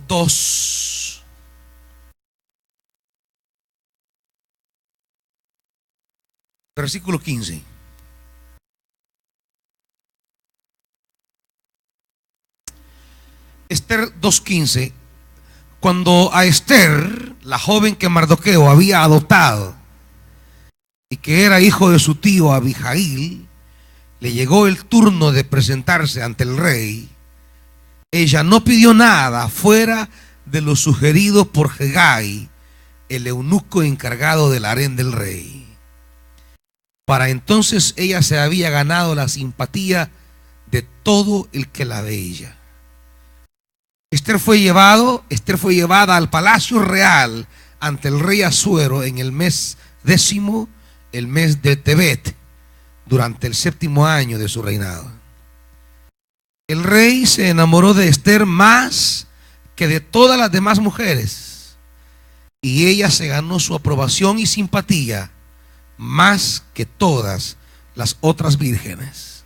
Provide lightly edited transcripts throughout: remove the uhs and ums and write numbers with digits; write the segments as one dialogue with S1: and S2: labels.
S1: 2, versículo 15. Esther 2:15. Cuando a Esther, la joven que Mardoqueo había adoptado y que era hijo de su tío Abijail, le llegó el turno de presentarse ante el rey, ella no pidió nada fuera de lo sugerido por Hegai, el eunuco encargado del harén del rey. Para entonces ella se había ganado la simpatía de todo el que la veía. Esther fue llevada al palacio real ante el rey Asuero en el mes 10, el mes de Tebet, durante el 7º año de su reinado. El rey se enamoró de Esther más que de todas las demás mujeres, y ella se ganó su aprobación y simpatía más que todas las otras vírgenes.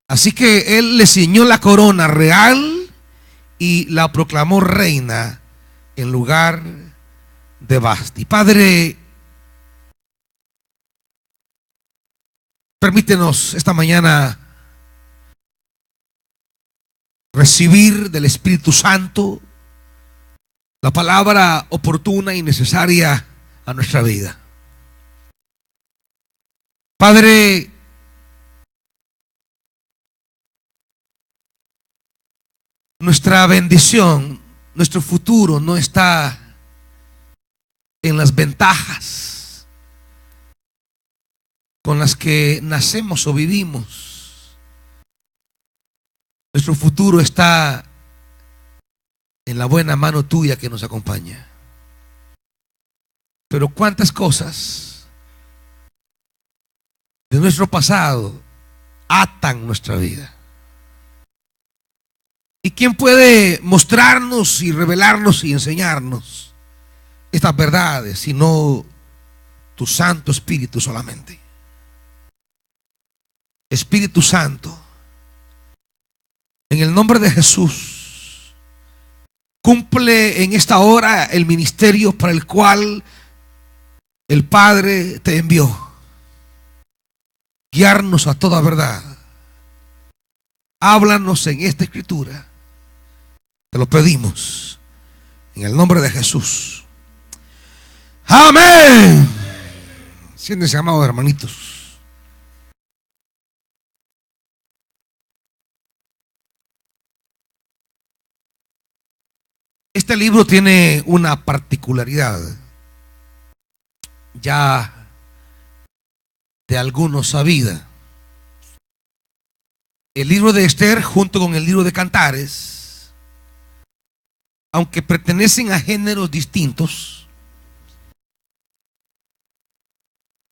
S1: Así que él le ciñó la corona real y la proclamó reina en lugar de Vasti. Padre, permítenos esta mañana recibir del Espíritu Santo la palabra oportuna y necesaria a nuestra vida. Padre, nuestra bendición, nuestro futuro no está en las ventajas con las que nacemos o vivimos. Nuestro futuro está en la buena mano tuya que nos acompaña. Pero cuántas cosas de nuestro pasado atan nuestra vida. ¿Y quién puede mostrarnos y revelarnos y enseñarnos estas verdades sino tu Santo Espíritu solamente? Espíritu Santo, en el nombre de Jesús, cumple en esta hora el ministerio para el cual el Padre te envió. Guiarnos a toda verdad. Háblanos en esta escritura. Te lo pedimos en el nombre de Jesús. Amén. Siéntense, amados hermanitos. Este libro tiene una particularidad ya de algunos sabida. El libro de Esther junto con el libro de Cantares, aunque pertenecen a géneros distintos,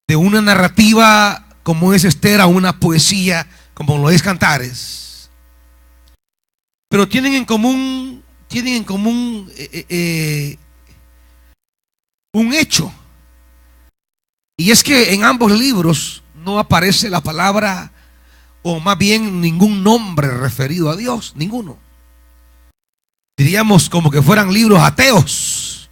S1: de una narrativa como es Esther a una poesía como lo es Cantares, pero tienen en común un hecho, y es que en ambos libros no aparece la palabra, o más bien ningún nombre referido a Dios, ninguno. Diríamos como que fueran libros ateos.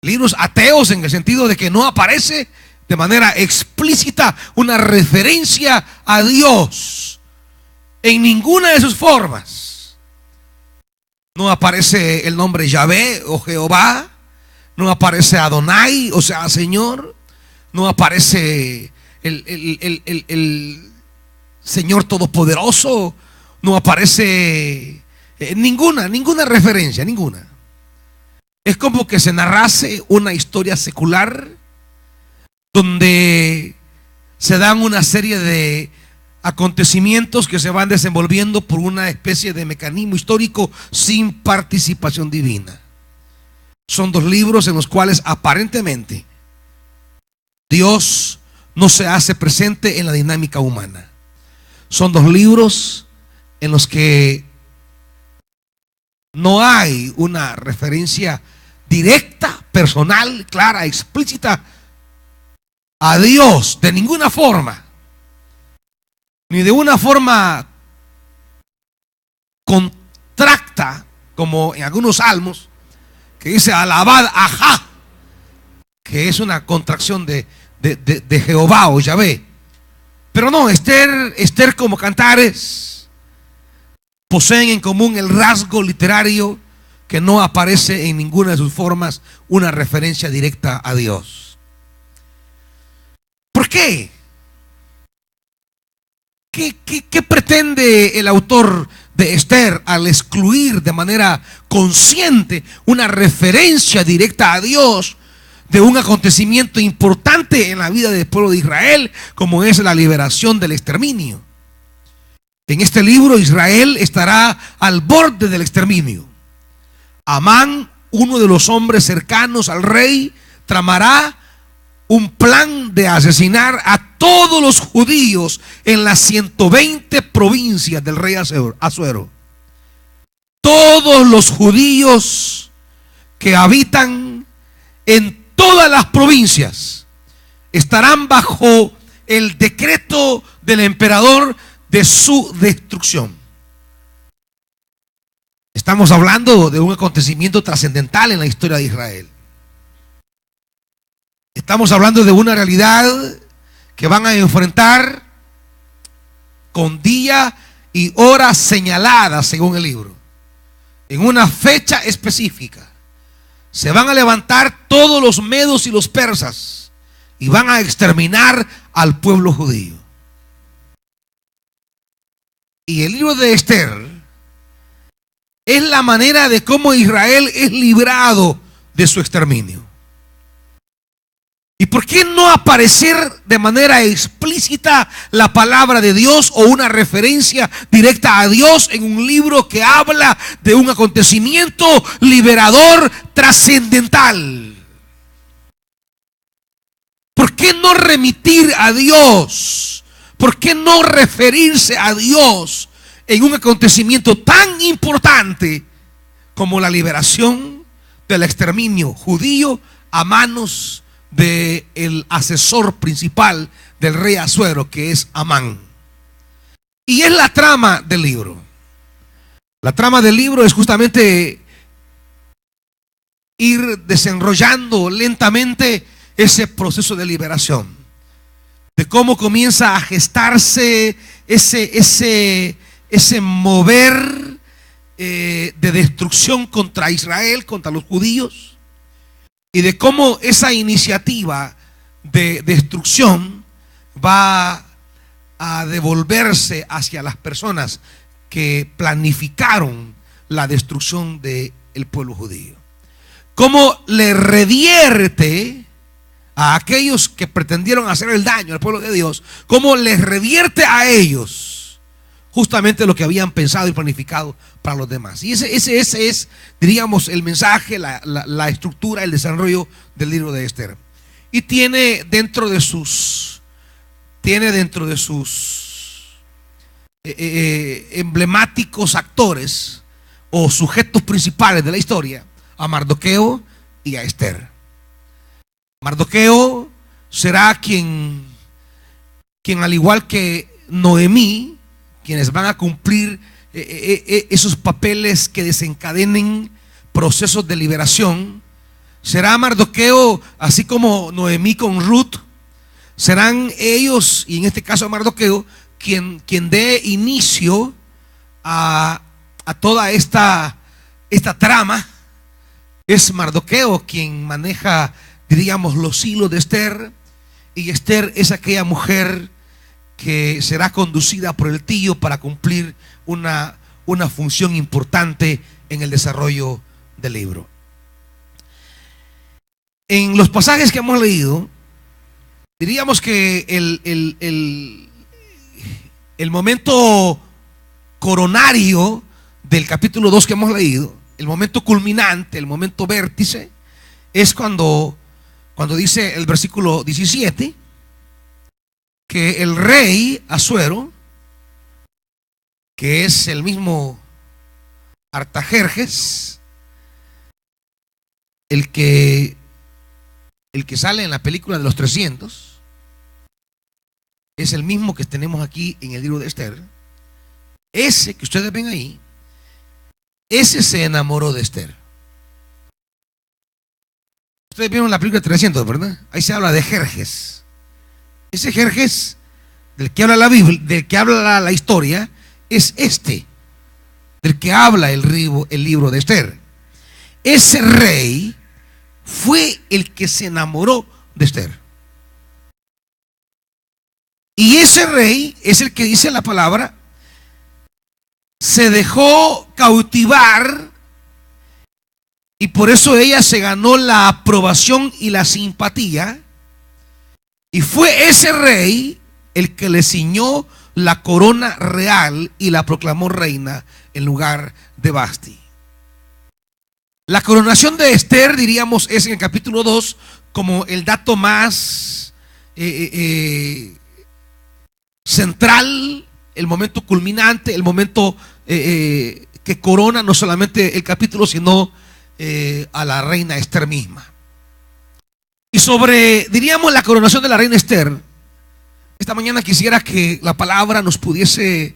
S1: Libros ateos en el sentido de que no aparece de manera explícita una referencia a Dios en ninguna de sus formas. No aparece el nombre Yahvé o Jehová, no aparece Adonai, o sea, Señor, no aparece el Señor Todopoderoso, no aparece ninguna referencia, ninguna. Es como que se narrase una historia secular donde se dan una serie de acontecimientos que se van desenvolviendo por una especie de mecanismo histórico sin participación divina. Son dos libros en los cuales aparentemente Dios no se hace presente en la dinámica humana. Son dos libros en los que no hay una referencia directa, personal, clara, explícita a Dios de ninguna forma, ni de una forma como en algunos salmos, que dice alabad ajá, que es una contracción de Jehová o Yahvé. Pero no, Esther como Cantares poseen en común el rasgo literario que no aparece en ninguna de sus formas una referencia directa a Dios. ¿Por qué? ¿Qué pretende el autor de Esther al excluir de manera consciente una referencia directa a Dios de un acontecimiento importante en la vida del pueblo de Israel, como es la liberación del exterminio? En este libro Israel estará al borde del exterminio. Amán, uno de los hombres cercanos al rey, tramará un plan de asesinar a todos los judíos en las 120 provincias del rey Asuero. Todos los judíos que habitan en todas las provincias estarán bajo el decreto del emperador de su destrucción. Estamos hablando de un acontecimiento trascendental en la historia de Israel. Estamos hablando de una realidad que van a enfrentar con día y hora señaladas según el libro, en una fecha específica. Se van a levantar todos los medos y los persas y van a exterminar al pueblo judío. Y el libro de Esther es la manera de cómo Israel es librado de su exterminio. ¿Y por qué no aparecer de manera explícita la palabra de Dios o una referencia directa a Dios en un libro que habla de un acontecimiento liberador trascendental? ¿Por qué no remitir a Dios? ¿Por qué no referirse a Dios en un acontecimiento tan importante como la liberación del exterminio judío a manos del asesor principal del rey Asuero, que es Amán? Y es la trama del libro. La trama del libro es justamente ir desenrollando lentamente ese proceso de liberación, de cómo comienza a gestarse ese mover de destrucción contra Israel, contra los judíos, y de cómo esa iniciativa de destrucción va a devolverse hacia las personas que planificaron la destrucción del pueblo judío. Cómo le revierte a aquellos que pretendieron hacer el daño al pueblo de Dios, cómo les revierte a ellos justamente lo que habían pensado y planificado para los demás. Y ese es, diríamos, el mensaje, la estructura, el desarrollo del libro de Esther. Y tiene dentro de sus emblemáticos actores o sujetos principales de la historia a Mardoqueo y a Esther. Mardoqueo será quien al igual que Noemí, quienes van a cumplir esos papeles que desencadenen procesos de liberación. Será Mardoqueo, así como Noemí con Ruth, serán ellos, y en este caso Mardoqueo, quien dé inicio a toda esta trama. Es Mardoqueo quien maneja, diríamos, los hilos de Esther, y Esther es aquella mujer que será conducida por el tío para cumplir una función importante en el desarrollo del libro. En los pasajes que hemos leído, diríamos que el momento coronario del capítulo 2 que hemos leído, el momento culminante, el momento vértice, es cuando dice el versículo 17 que el rey Asuero, que es el mismo Artajerjes, el que sale en la película de los 300, es el mismo que tenemos aquí en el libro de Esther. Ese que ustedes ven ahí ese se enamoró de Esther. Ustedes vieron la película 300, ¿verdad? Ahí se habla de Jerjes. Ese Jerjes del que habla la Biblia, del que habla la historia, es del que habla el libro de Esther. Ese rey fue el que se enamoró de Esther. Y ese rey es el que dice la palabra, se dejó cautivar, y por eso ella se ganó la aprobación y la simpatía. Y fue ese rey el que le ciñó la corona real y la proclamó reina en lugar de Vasti. La coronación de Esther, diríamos, es en el capítulo 2 como el dato más central, el momento culminante, el momento que corona no solamente el capítulo, sino a la reina Esther misma. Y sobre, diríamos, la coronación de la reina Esther, esta mañana quisiera que la palabra nos pudiese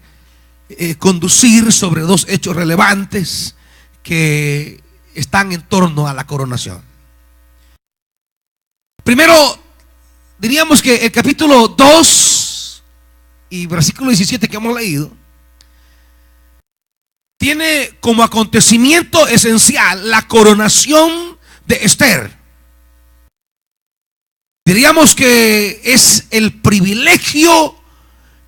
S1: conducir sobre dos hechos relevantes que están en torno a la coronación. Primero, diríamos que el capítulo 2 y versículo 17 que hemos leído tiene como acontecimiento esencial la coronación de Esther. Diríamos que es el privilegio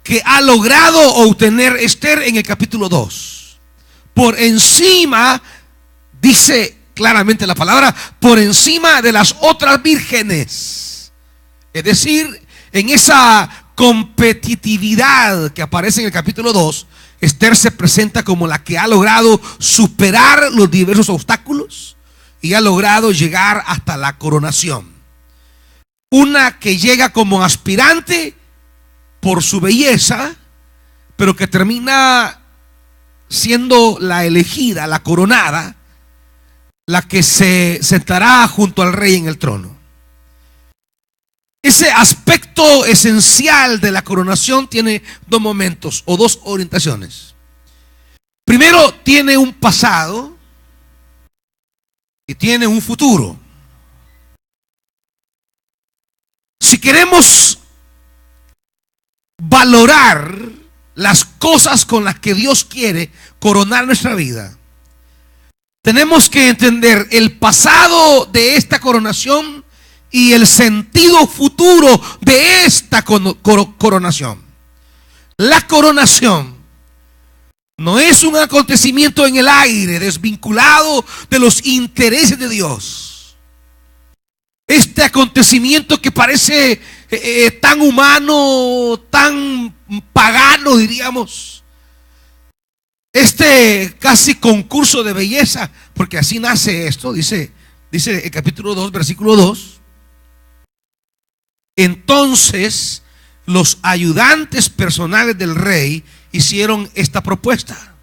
S1: que ha logrado obtener Esther en el capítulo 2. Por encima, dice claramente la palabra, por encima de las otras vírgenes. Es decir, en esa competitividad que aparece en el capítulo 2, Esther se presenta como la que ha logrado superar los diversos obstáculos y ha logrado llegar hasta la coronación. Una que llega como aspirante por su belleza, pero que termina siendo la elegida, la coronada, la que se sentará junto al rey en el trono. Ese aspecto esencial de la coronación tiene dos momentos o dos orientaciones. Primero, tiene un pasado y tiene un futuro. Si queremos valorar las cosas con las que Dios quiere coronar nuestra vida, tenemos que entender el pasado de esta coronación y el sentido futuro de esta coronación. La coronación no es un acontecimiento en el aire, desvinculado de los intereses de Dios. Este acontecimiento que parece tan humano, tan pagano, diríamos. Este casi concurso de belleza, porque así nace esto, dice el capítulo 2, versículo 2. Entonces los ayudantes personales del rey hicieron esta propuesta: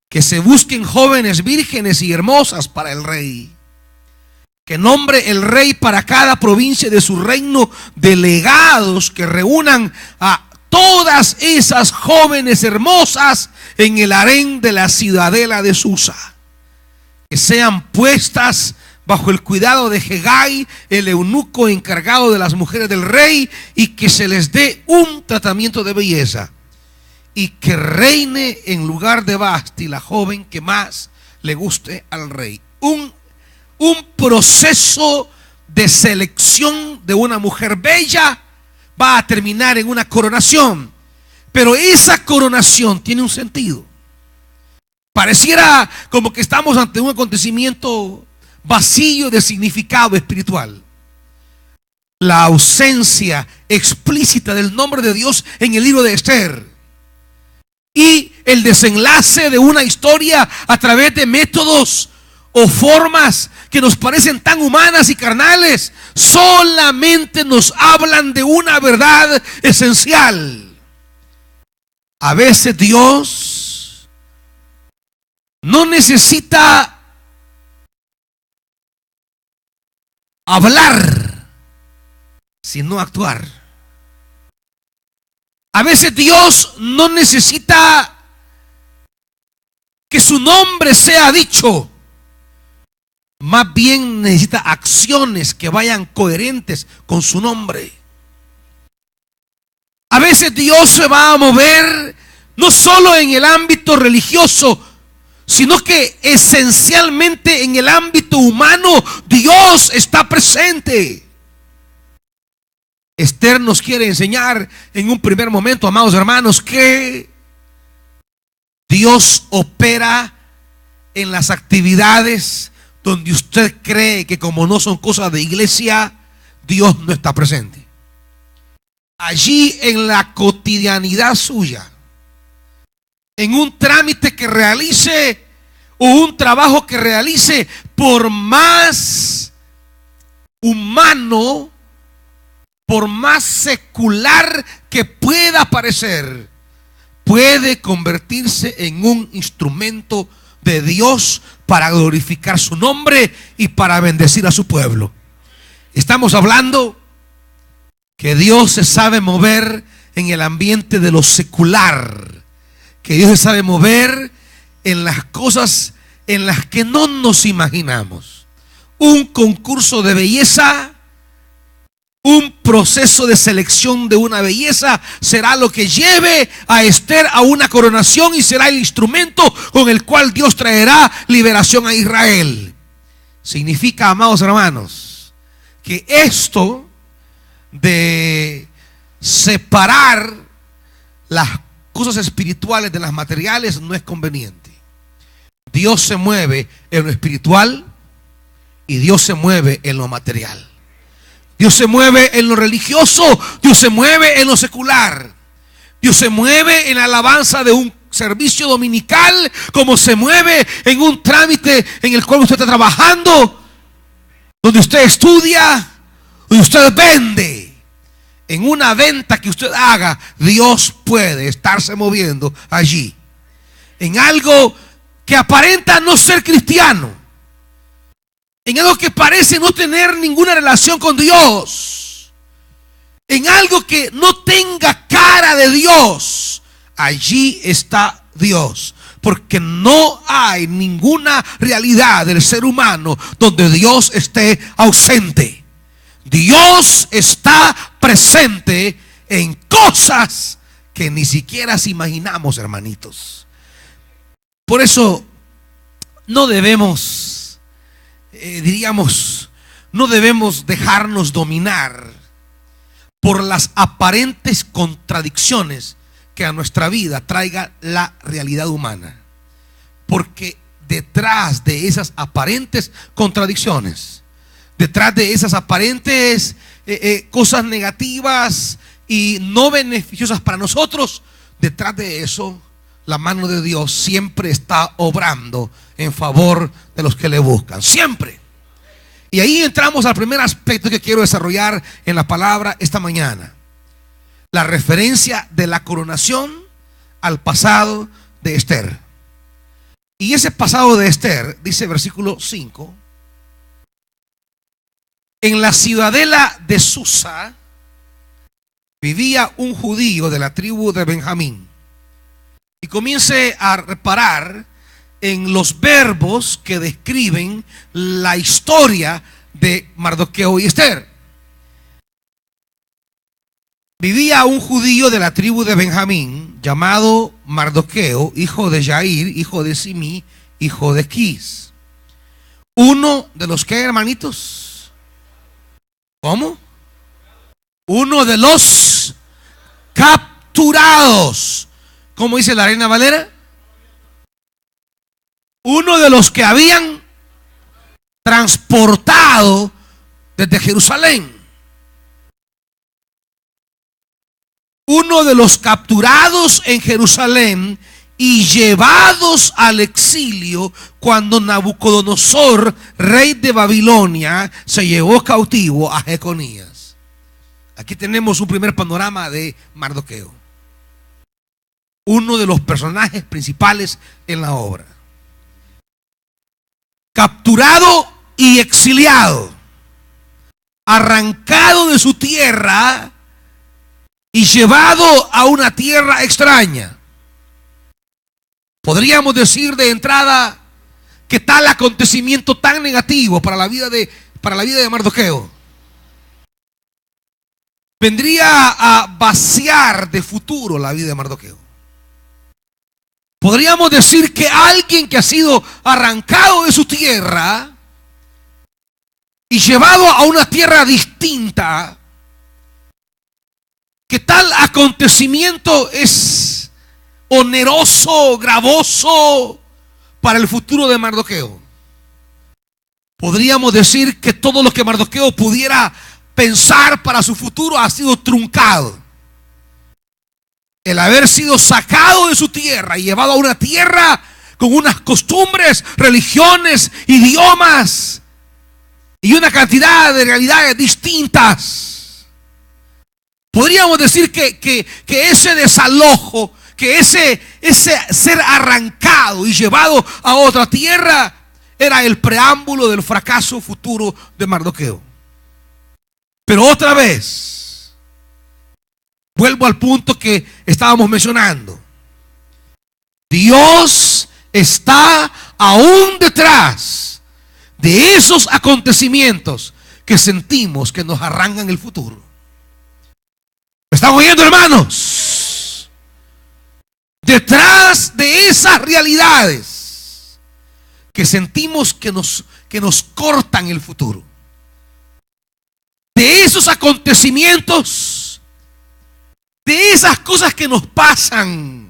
S1: que se busquen jóvenes vírgenes y hermosas para el rey, que nombre el rey para cada provincia de su reino delegados que reúnan a todas esas jóvenes hermosas en el harén de la ciudadela de Susa, que sean puestas bajo el cuidado de Hegai, el eunuco encargado de las mujeres del rey, y que se les dé un tratamiento de belleza, y que reine en lugar de Vasti la joven que más le guste al rey. Un proceso de selección de una mujer bella va a terminar en una coronación, pero esa coronación tiene un sentido. Pareciera como que estamos ante un acontecimiento vacío de significado espiritual. La ausencia explícita del nombre de Dios en el libro de Esther y el desenlace de una historia a través de métodos o formas que nos parecen tan humanas y carnales, solamente nos hablan de una verdad esencial. A veces Dios no necesita hablar, sino actuar. A veces Dios no necesita que su nombre sea dicho. Más bien necesita acciones que vayan coherentes con su nombre. A veces Dios se va a mover no solo en el ámbito religioso, sino que esencialmente en el ámbito humano Dios está presente. Esther nos quiere enseñar en un primer momento, amados hermanos, que Dios opera en las actividades donde usted cree que como no son cosas de iglesia, Dios no está presente. Allí en la cotidianidad suya, en un trámite que realice o un trabajo que realice, por más humano, por más secular que pueda parecer, puede convertirse en un instrumento de Dios para glorificar su nombre y para bendecir a su pueblo. Estamos hablando que Dios se sabe mover en el ambiente de lo secular, que Dios se sabe mover en las cosas en las que no nos imaginamos. Un concurso de belleza, un proceso de selección de una belleza será lo que lleve a Esther a una coronación y será el instrumento con el cual Dios traerá liberación a Israel. Significa, amados hermanos, que esto de separar las cosas espirituales de las materiales no es conveniente. Dios se mueve en lo espiritual y Dios se mueve en lo material. Dios se mueve en lo religioso, Dios se mueve en lo secular. Dios se mueve en la alabanza de un servicio dominical, como se mueve en un trámite en el cual usted está trabajando, donde usted estudia, donde usted vende. En una venta que usted haga, Dios puede estarse moviendo allí. En algo que aparenta no ser cristiano, en algo que parece no tener ninguna relación con Dios, en algo que no tenga cara de Dios, allí está Dios. Porque no hay ninguna realidad del ser humano donde Dios esté ausente. Dios está presente en cosas que ni siquiera se imaginamos, hermanitos. Por eso no debemos, no debemos dejarnos dominar por las aparentes contradicciones que a nuestra vida traiga la realidad humana. Porque detrás de esas aparentes contradicciones, detrás de esas aparentes cosas negativas y no beneficiosas para nosotros, detrás de eso la mano de Dios siempre está obrando en favor de los que le buscan, siempre. Y ahí entramos al primer aspecto que quiero desarrollar en la palabra esta mañana: la referencia de la coronación al pasado de Esther. Y ese pasado de Esther, dice versículo 5: en la ciudadela de Susa vivía un judío de la tribu de Benjamín. Y comience a reparar en los verbos que describen la historia de Mardoqueo y Esther. Vivía un judío de la tribu de Benjamín llamado Mardoqueo, hijo de Jair, hijo de Simí, hijo de Quis. Uno de los que, hermanitos, ¿cómo? Uno de los capturados. ¿Cómo dice la Reina Valera? Uno de los que habían transportado desde Jerusalén. Uno de los capturados en Jerusalén y llevados al exilio cuando Nabucodonosor, rey de Babilonia, se llevó cautivo a Jeconías. Aquí tenemos un primer panorama de Mardoqueo, uno de los personajes principales en la obra. Capturado y exiliado, arrancado de su tierra y llevado a una tierra extraña. Podríamos decir de entrada que tal acontecimiento tan negativo para la vida de Mardoqueo vendría a vaciar de futuro la vida de Mardoqueo. Podríamos decir que alguien que ha sido arrancado de su tierra y llevado a una tierra distinta, que tal acontecimiento es oneroso, gravoso para el futuro de Mardoqueo. Podríamos decir que todo lo que Mardoqueo pudiera pensar para su futuro ha sido truncado. El haber sido sacado de su tierra y llevado a una tierra con unas costumbres, religiones, idiomas y una cantidad de realidades distintas. Podríamos decir que ese desalojo, que ese ser arrancado y llevado a otra tierra era el preámbulo del fracaso futuro de Mardoqueo. Pero otra vez, vuelvo al punto que estábamos mencionando. Dios está aún detrás de esos acontecimientos que sentimos que nos arrancan el futuro. ¿Me están oyendo, hermanos? Detrás de esas realidades que sentimos que nos cortan el futuro, de esos acontecimientos, de esas cosas que nos pasan,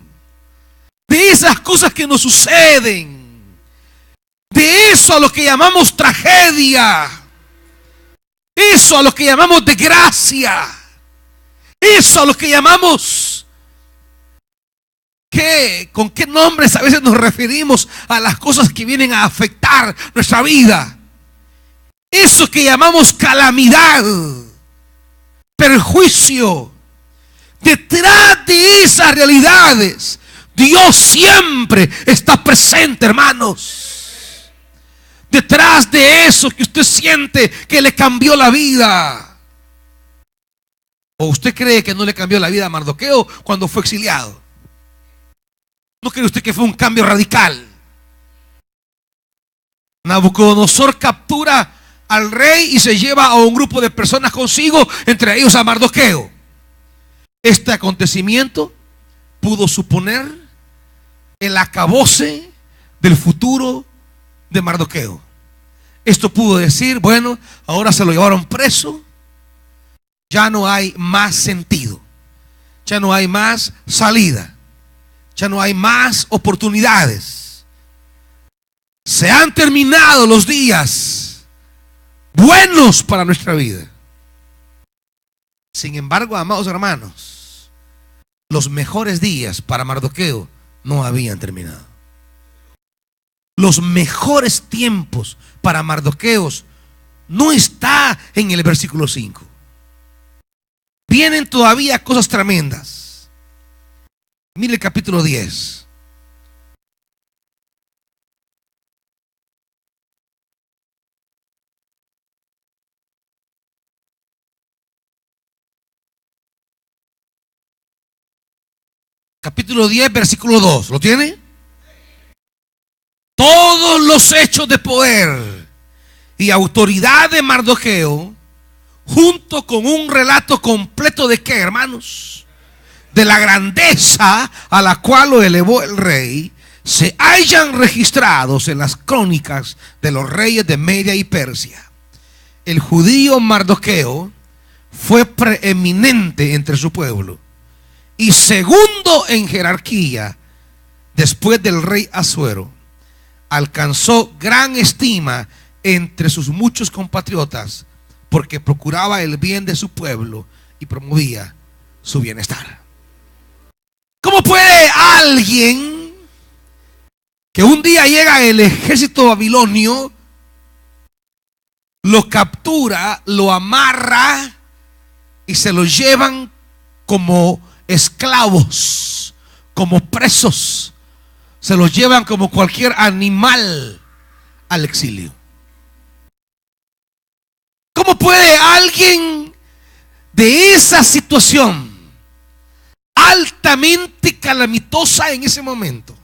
S1: de esas cosas que nos suceden, de eso a lo que llamamos tragedia, eso a lo que llamamos desgracia, eso a lo que llamamos, ¿con qué nombres a veces nos referimos a las cosas que vienen a afectar nuestra vida? Eso que llamamos calamidad, perjuicio. Detrás de esas realidades, Dios siempre está presente, hermanos. Detrás de eso que usted siente que le cambió la vida. ¿O usted cree que no le cambió la vida a Mardoqueo cuando fue exiliado? ¿No cree usted que fue un cambio radical? Nabucodonosor captura al rey y se lleva a un grupo de personas consigo, entre ellos a Mardoqueo. Este acontecimiento pudo suponer el acabose del futuro de Mardoqueo. Esto pudo decir, bueno, ahora se lo llevaron preso, ya no hay más sentido, ya no hay más salida, ya no hay más oportunidades. Se han terminado los días buenos para nuestra vida. Sin embargo, amados hermanos, los mejores días para Mardoqueo no habían terminado. Los mejores tiempos para Mardoqueo no está en el versículo 5. Vienen todavía cosas tremendas. Mire el capítulo 10. Capítulo 10, versículo 2. ¿Lo tiene? Todos los hechos de poder y autoridad de Mardoqueo, junto con un relato completo de ¿qué, hermanos? De la grandeza a la cual lo elevó el rey, se hallan registrados en las crónicas de los reyes de Media y Persia. El judío Mardoqueo fue preeminente entre su pueblo y segundo en jerarquía después del rey Asuero. Alcanzó gran estima entre sus muchos compatriotas porque procuraba el bien de su pueblo y promovía su bienestar. ¿Cómo puede alguien que un día llega el ejército babilonio, lo captura, lo amarra y se lo llevan como esclavos, como presos, se los llevan como cualquier animal al exilio? ¿Cómo puede alguien de esa situación altamente calamitosa en ese momento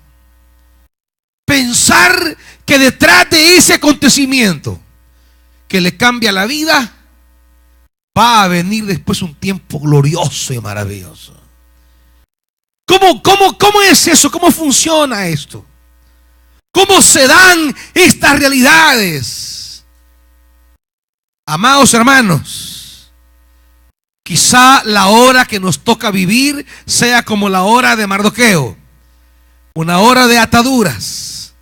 S1: pensar que detrás de ese acontecimiento que le cambia la vida, va a venir después un tiempo glorioso y maravilloso. ¿Cómo es eso? ¿Cómo funciona esto? ¿Cómo se dan estas realidades? Amados hermanos, quizá la hora que nos toca vivir sea como la hora de Mardoqueo, una hora de ataduras,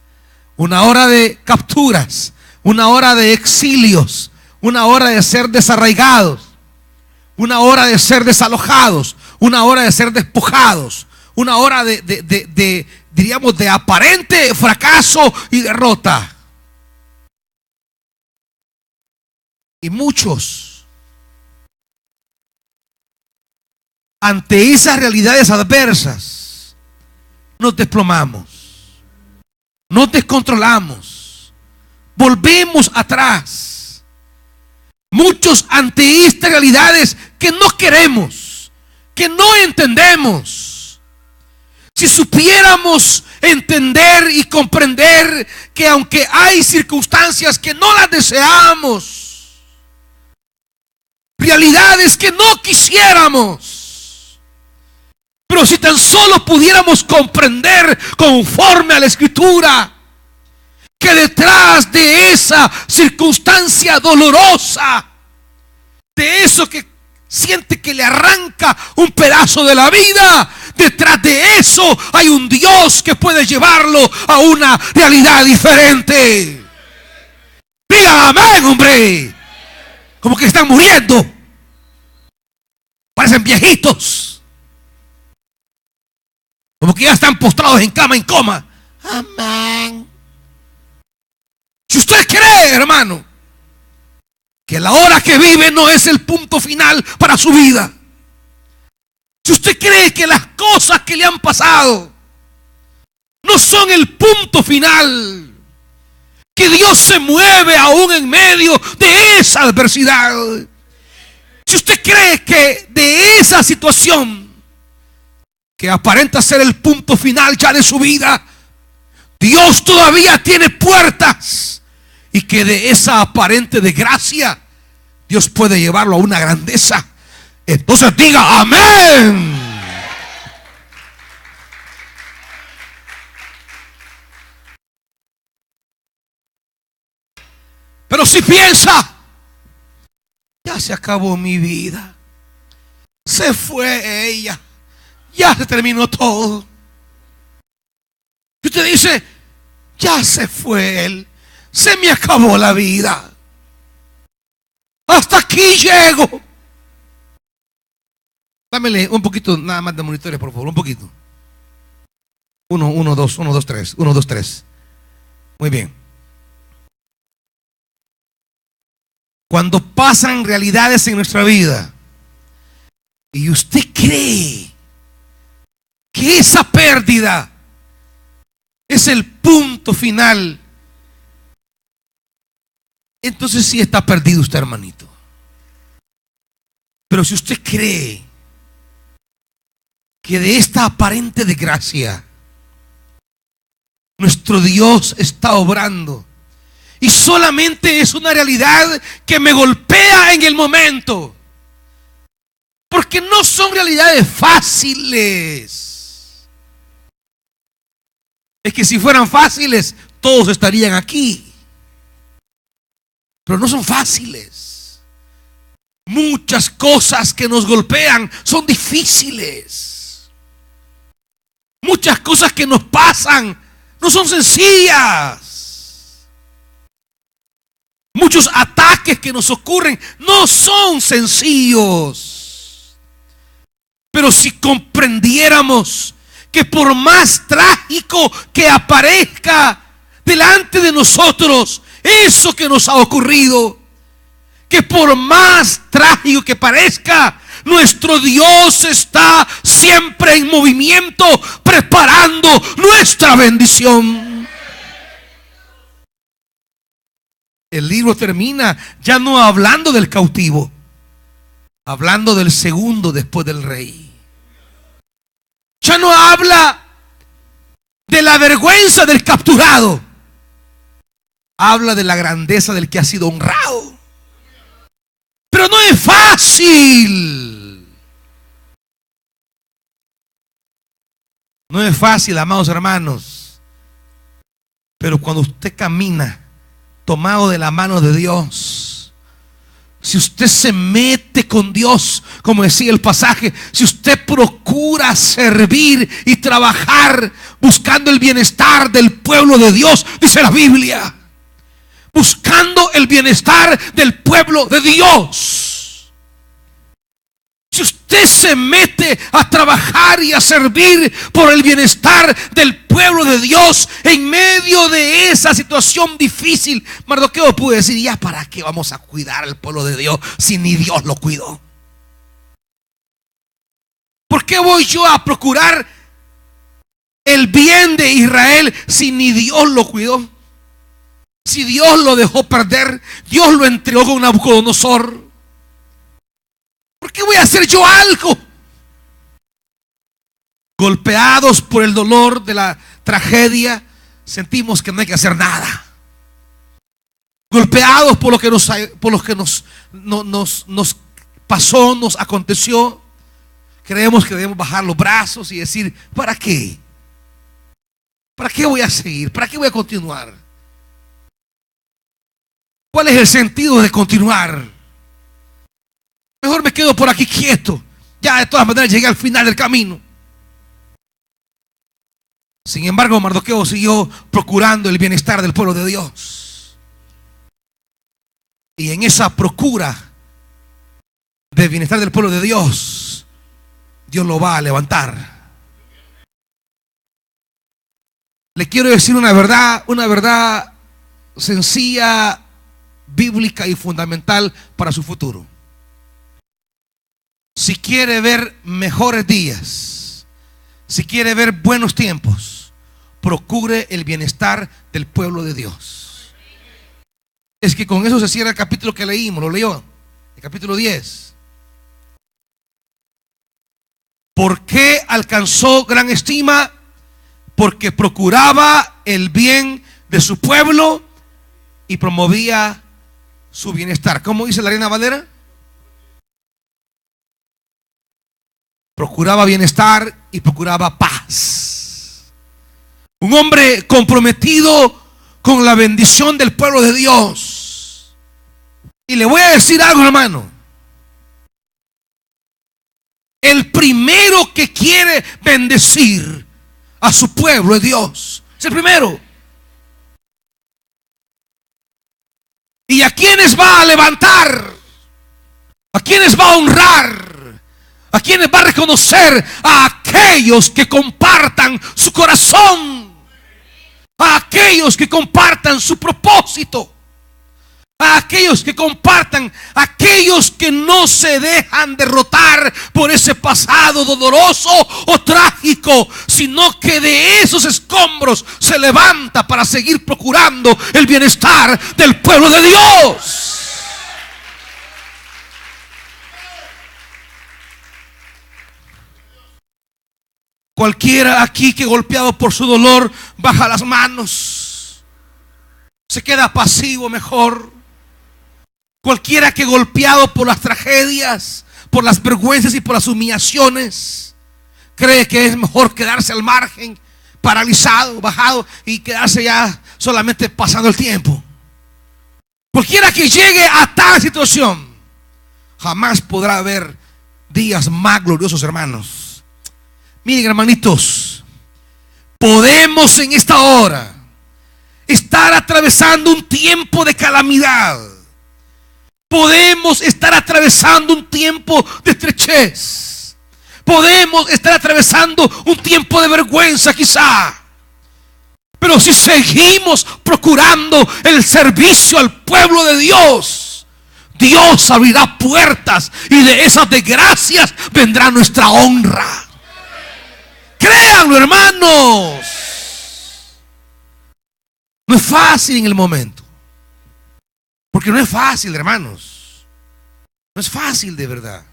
S1: una hora de capturas, una hora de exilios, una hora de ser desarraigados, una hora de ser desalojados, una hora de ser despojados, una hora diríamos, de aparente fracaso y derrota. Y muchos, ante esas realidades adversas, nos desplomamos, nos descontrolamos, volvemos atrás. Muchos ante estas realidades que no queremos, que no entendemos. Si supiéramos entender y comprender que aunque hay circunstancias que no las deseamos, realidades que no quisiéramos, pero si tan solo pudiéramos comprender conforme a la Escritura que detrás de esa circunstancia dolorosa, de eso que siente que le arranca un pedazo de la vida, detrás de eso hay un Dios que puede llevarlo a una realidad diferente. Diga amén, hombre. Como que están muriendo, parecen viejitos, como que ya están postrados en cama, en coma. Amén. Si usted cree, hermano, que la hora que vive no es el punto final para su vida, si usted cree que las cosas que le han pasado no son el punto final, que Dios se mueve aún en medio de esa adversidad, si usted cree que de esa situación que aparenta ser el punto final ya de su vida, Dios todavía tiene puertas, y que de esa aparente desgracia Dios puede llevarlo a una grandeza, entonces diga amén. Pero si piensa, ya se acabó mi vida, se fue ella, ya se terminó todo, y usted dice, ya se fue él, se me acabó la vida, hasta aquí llego. Dámele un poquito nada más de monitores, por favor, un poquito. 1, 2, 3, 1, 2, 3. Muy bien. Cuando pasan realidades en nuestra vida y usted cree que esa pérdida es el punto final, entonces sí está perdido usted, hermanito. Pero si usted cree que de esta aparente desgracia nuestro Dios está obrando y solamente es una realidad que me golpea en el momento, porque no son realidades fáciles. Es que si fueran fáciles todos estarían aquí, pero no son fáciles. Muchas cosas que nos golpean son difíciles. Muchas cosas que nos pasan no son sencillas. Muchos ataques que nos ocurren no son sencillos. Pero si comprendiéramos que por más trágico que aparezca delante de nosotros eso que nos ha ocurrido, que por más trágico que parezca, nuestro Dios está siempre en movimiento, preparando nuestra bendición. El libro termina ya no hablando del cautivo, hablando del segundo después del rey. Ya no habla de la vergüenza del capturado, habla de la grandeza del que ha sido honrado. Pero no es fácil. No es fácil, amados hermanos. Pero cuando usted camina tomado de la mano de Dios, si usted se mete con Dios, como decía el pasaje, si usted procura servir y trabajar buscando el bienestar del pueblo de Dios, dice la Biblia, buscando el bienestar del pueblo de Dios. Si usted se mete a trabajar y a servir por el bienestar del pueblo de Dios en medio de esa situación difícil, Mardoqueo pudo decir: ya, ¿para qué vamos a cuidar al pueblo de Dios si ni Dios lo cuidó? ¿Por qué voy yo a procurar el bien de Israel si ni Dios lo cuidó? Si Dios lo dejó perder, Dios lo entregó con Nabucodonosor, ¿por qué voy a hacer yo algo? Golpeados por el dolor de la tragedia, sentimos que no hay que hacer nada. Golpeados por lo que nos pasó, nos aconteció, creemos que debemos bajar los brazos y decir: ¿para qué? ¿Para qué voy a seguir? ¿Para qué voy a continuar? ¿Cuál es el sentido de continuar? Mejor me quedo por aquí quieto. Ya de todas maneras llegué al final del camino. Sin embargo, Mardoqueo siguió procurando el bienestar del pueblo de Dios. Y en esa procura del bienestar del pueblo de Dios, Dios lo va a levantar. Le quiero decir una verdad sencilla, bíblica y fundamental para su futuro. Si quiere ver mejores días, si quiere ver buenos tiempos, procure el bienestar del pueblo de Dios. Es que con eso se cierra el capítulo que leímos, lo leyó, el capítulo 10. ¿Por qué alcanzó gran estima? Porque procuraba el bien de su pueblo y promovía su bienestar. ¿Cómo dice la Reina Valera? Procuraba bienestar y procuraba paz. Un hombre comprometido con la bendición del pueblo de Dios. Y le voy a decir algo, hermano. El primero que quiere bendecir a su pueblo es Dios. Es el primero. ¿Y a quiénes va a levantar? ¿A quiénes va a honrar? ¿A quiénes va a reconocer? A aquellos que compartan su corazón, a aquellos que compartan su propósito, a aquellos que compartan, aquellos que no se dejan derrotar por ese pasado doloroso o trágico, sino que de esos escombros se levanta para seguir procurando el bienestar del pueblo de Dios. Cualquiera aquí que golpeado por su dolor baja las manos, se queda pasivo mejor. Cualquiera que golpeado por las tragedias, por las vergüenzas y por las humillaciones, cree que es mejor quedarse al margen, paralizado, bajado y quedarse ya solamente pasando el tiempo. Cualquiera que llegue a tal situación jamás podrá ver días más gloriosos, hermanos. Miren, hermanitos, podemos en esta hora estar atravesando un tiempo de calamidad. Podemos estar atravesando un tiempo de estrechez. Podemos estar atravesando un tiempo de vergüenza quizá. Pero si seguimos procurando el servicio al pueblo de Dios, Dios abrirá puertas y de esas desgracias vendrá nuestra honra. Créanlo, hermanos. No es fácil en el momento. Porque no es fácil, hermanos. No es fácil de verdad.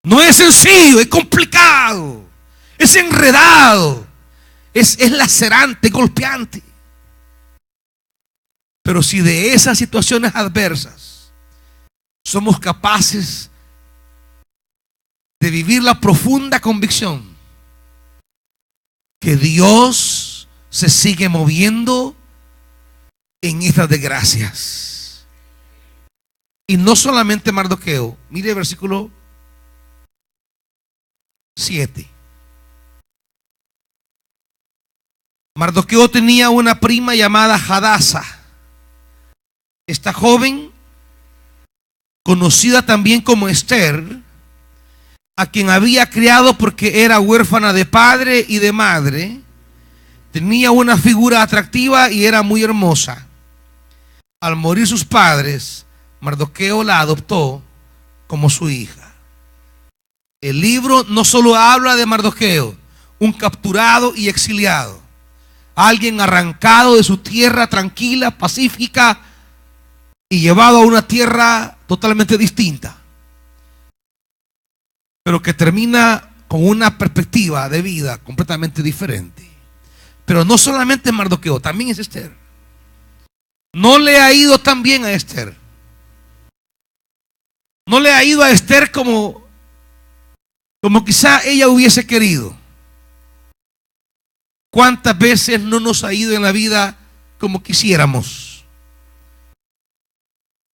S1: No es sencillo, es complicado. Es enredado. Es lacerante, golpeante. Pero si de esas situaciones adversas somos capaces de vivir la profunda convicción que Dios se sigue moviendo en estas desgracias. Y no solamente Mardoqueo, mire el versículo 7. Mardoqueo tenía una prima llamada Hadasa. Esta joven, conocida también como Esther, a quien había criado porque era huérfana de padre y de madre, tenía una figura atractiva y era muy hermosa. Al morir sus padres, Mardoqueo la adoptó como su hija. El libro no solo habla de Mardoqueo, un capturado y exiliado, alguien arrancado de su tierra tranquila, pacífica, y llevado a una tierra totalmente distinta, pero que termina con una perspectiva de vida completamente diferente. Pero no solamente Mardoqueo, también es Esther. No le ha ido tan bien a Esther. No le ha ido a Esther como quizá ella hubiese querido. ¿Cuántas veces no nos ha ido en la vida como quisiéramos?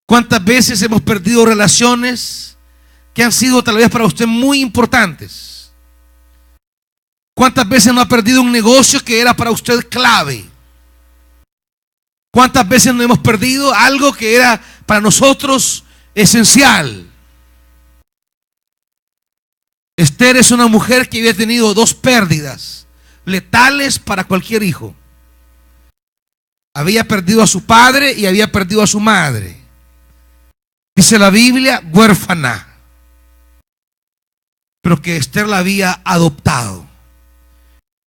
S1: ¿Cuántas veces hemos perdido relaciones que han sido tal vez para usted muy importantes? ¿Cuántas veces no ha perdido un negocio que era para usted clave? ¿Cuántas veces no hemos perdido algo que era para nosotros esencial? Esther es una mujer que había tenido dos pérdidas letales para cualquier hijo. Había perdido a su padre y había perdido a su madre. Dice la Biblia, huérfana, pero que Esther la había adoptado.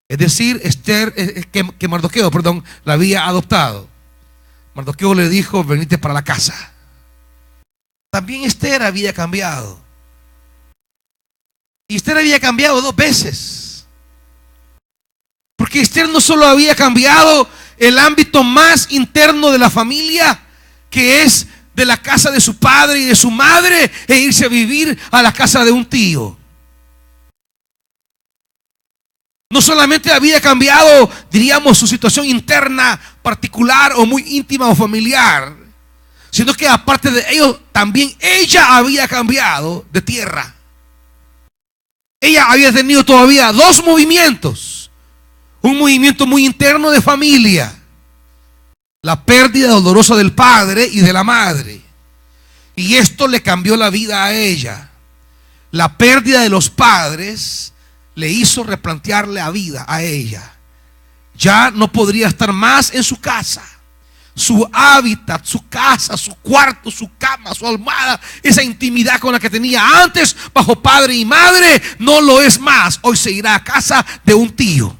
S1: Es decir, que Mardoqueo, la había adoptado. Mardoqueo le dijo, venite para la casa. También Esther había cambiado. Y Esther había cambiado dos veces. Porque Esther no solo había cambiado el ámbito más interno de la familia, que es de la casa de su padre y de su madre, e irse a vivir a la casa de un tío. No solamente había cambiado, diríamos, su situación interna particular o muy íntima o familiar, sino que aparte de ello, también ella había cambiado de tierra. Ella había tenido todavía dos movimientos. Un movimiento muy interno de familia, la pérdida dolorosa del padre y de la madre, y esto le cambió la vida a ella. La pérdida de los padres le hizo replantear la vida a ella. Ya no podría estar más en su casa. Su hábitat, su casa, su cuarto, su cama, su almohada, esa intimidad con la que tenía antes bajo padre y madre, no lo es más. Hoy se irá a casa de un tío.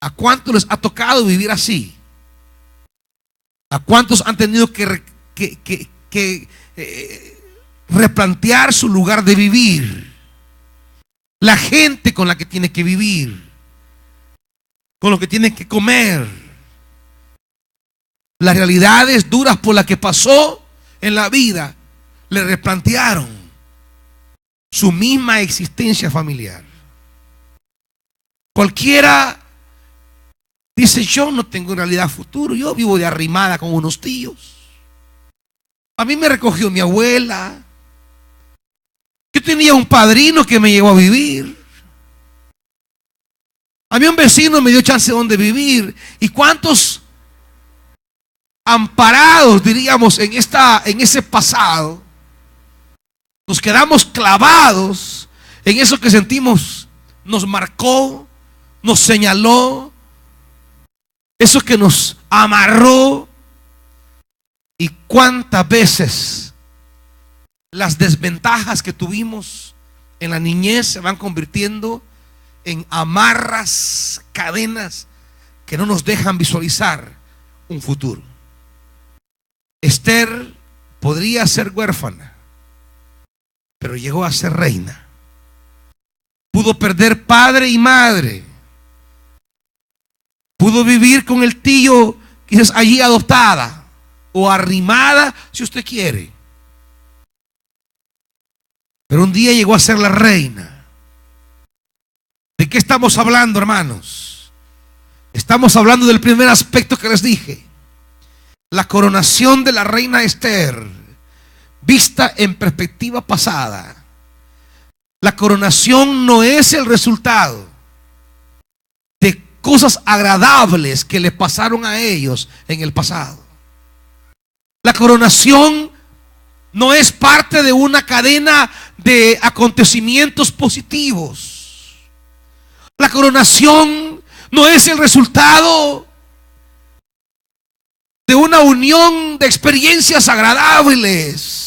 S1: ¿A cuántos les ha tocado vivir así? ¿A cuántos han tenido que replantear su lugar de vivir? La gente con la que tiene que vivir, con lo que tiene que comer, las realidades duras por las que pasó en la vida, le replantearon su misma existencia familiar. Cualquiera dice, yo no tengo en realidad futuro, yo vivo de arrimada con unos tíos. A mí me recogió mi abuela. Yo tenía un padrino que me llevó a vivir. A mí un vecino me dio chance de donde vivir. ¿Y cuántos amparados, diríamos, en ese pasado, nos quedamos clavados en eso que sentimos, nos marcó, nos señaló, eso que nos amarró? Y cuántas veces las desventajas que tuvimos en la niñez se van convirtiendo en amarras, cadenas que no nos dejan visualizar un futuro. Esther podría ser huérfana, pero llegó a ser reina. Pudo perder padre y madre. Pudo vivir con el tío quizás allí adoptada o arrimada, si usted quiere. Pero un día llegó a ser la reina. ¿De qué estamos hablando, hermanos? Estamos hablando del primer aspecto que les dije: la coronación de la reina Esther, vista en perspectiva pasada. La coronación no es el resultado de cosas agradables que le pasaron a ellos en el pasado. La coronación no es parte de una cadena de acontecimientos positivos. La coronación no es el resultado de una unión de experiencias agradables.